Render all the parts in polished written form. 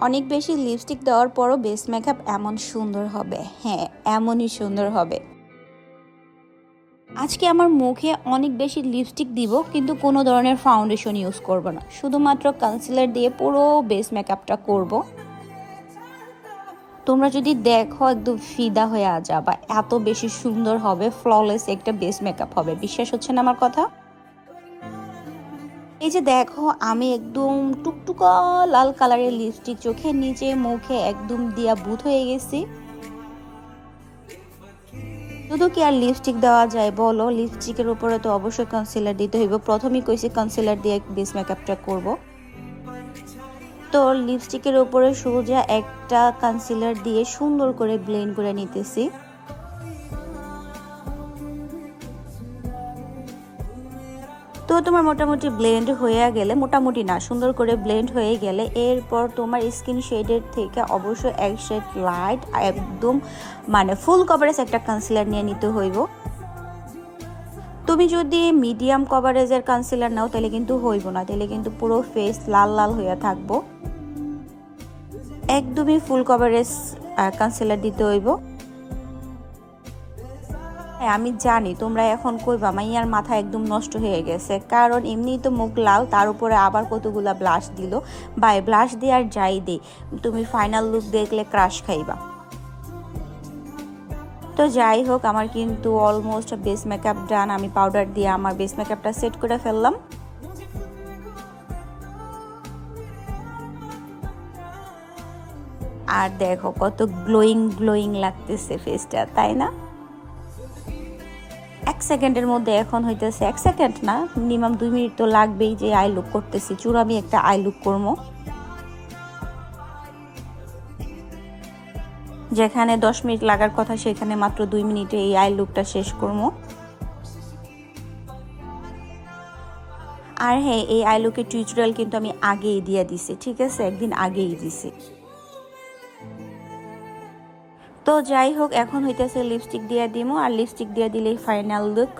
অনেক বেশি লিপস্টিক দেওয়ার পরও বেস মেকআপ এমন সুন্দর হবে, হ্যাঁ এমনই সুন্দর হবে। আজকে আমার মুখে অনেক বেশি লিপস্টিক দিব, কিন্তু কোনো ধরনের ফাউন্ডেশন ইউজ করব না, শুধুমাত্র কনসিলার দিয়ে পুরো বেস মেকআপটা করব। তোমরা যদি দেখো একদম ফিদা হয়ে যাবা, এত বেশি সুন্দর হবে, ফ্ললেস একটা বেস মেকআপ হবে। বিশ্বাস হচ্ছে না আমার কথা? এই যে দেখো, আমি একদম টুকটুকা লাল কালারের লিপস্টিক চোখের নিচে মুখে একদম দিয়া ভূত হয়ে গেছি। শুধু কি আর লিপস্টিক দেওয়া যায় বলো? লিপস্টিকের উপরে তো অবশ্যই কনসিলার দিতে হইব। প্রথমেই কইছি কনসিলার দিয়ে বেস মেকআপটা করব। তো লিপস্টিকের উপরে সোজা একটা কনসিলার দিয়ে সুন্দর করে ব্লেন্ড করে নিতেছি। তো তোমার মোটামুটি ব্লেন্ড হয়ে গেলে, মোটামুটি না সুন্দর করে ব্লেন্ড হয়ে গেলে, এরপর তোমার স্কিন শেডের থেকে অবশ্যই এক শেড লাইট একদম মানে ফুল কভারেজ একটা কনসিলার নিয়ে নিতে হইব। তুমি যদি মিডিয়াম কভারেজের কনসিলার নাও তাহলে কিন্তু হইব না, তাহলে কিন্তু পুরো ফেস লাল লাল হয়ে থাকবো। একদমই ফুল কভারেজ কনসিলার দিতে হইব। হ্যাঁ আমি জানি তোমরা এখন কইবা মাইয়ার মাথা একদম নষ্ট হয়ে গেছে, কারণ এমনিই তো মুখ লাল, তার উপরে আবার কতগুলা ব্লাশ দিল। বাই ব্লাশ দিয়ে আর যাই দে, তুমি ফাইনাল লুক দেখলে ক্রাশ খাইবা। তো যাই হোক, আমার কিন্তু অলমোস্ট বেস মেকআপ ডান। আমি পাউডার দিয়ে আমার বেস মেকআপটা সেট করে ফেললাম। আর দেখো কত গ্লোয়িং গ্লোয়িং লাগতেছে ফেসটা, তাই না? 1 সেকেন্ডের মধ্যে এখন হইতেছে, 1 সেকেন্ড না, মিনিমাম 2 মিনিট তো লাগবেই যে আই লুক করতেছি। চূড়ামি একটা আই লুক করবো, যেখানে 10 মিনিট লাগার কথা সেখানে মাত্র 2 মিনিটে এই আই লুকটা শেষ করবো। আর হ্যাঁ, এই আই লুকের টিউটোরিয়াল কিন্তু আমি আগেই দিয়ে দিছি, ঠিক আছে, একদিন আগেই দিছি। তো যাই হোক, এখন হইতেছে লিপস্টিক দিয়ে দিমু, আর লিপস্টিক দিয়ে দিলেই ফাইনাল লুক।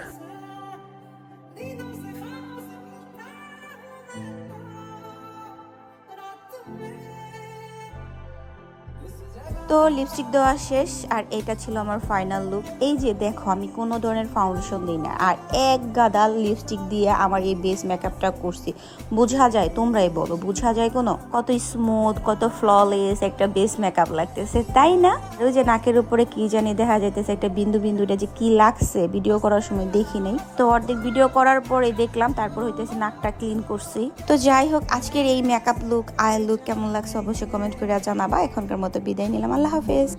তো লিপস্টিক দেওয়া শেষ, আর এটা ছিল আমার ফাইনাল লুক। এই যে দেখো, আমি কোনো ধরনের ফাউন্ডেশন দিই না, আর এক গাদা লিপস্টিক দিয়ে আমার এই বেস মেকআপটা করছি। বোঝা যায়? তোমরাই বলো, বোঝা যায় কোনো? কত স্মুথ, কত ফ্ললেস একটা বেস মেকআপ লাগতেছে, তাই না? ওই যে নাকের উপরে কি জানি দেখা যাইতেছে একটা বিন্দু বিন্দুটা, যে কি লাগছে ভিডিও করার সময় দেখি নাই, তো অর্ধেক ভিডিও করার পরে দেখলাম, তারপর হইতেছে নাকটা ক্লিন করছি। তো যাই হোক, আজকের এই মেকআপ লুক, আই লুক কেমন লাগছে অবশ্যই কমেন্ট করে জানাবা। এখনকার মতো বিদায় নিলাম, আল্লাহ হাফেজ।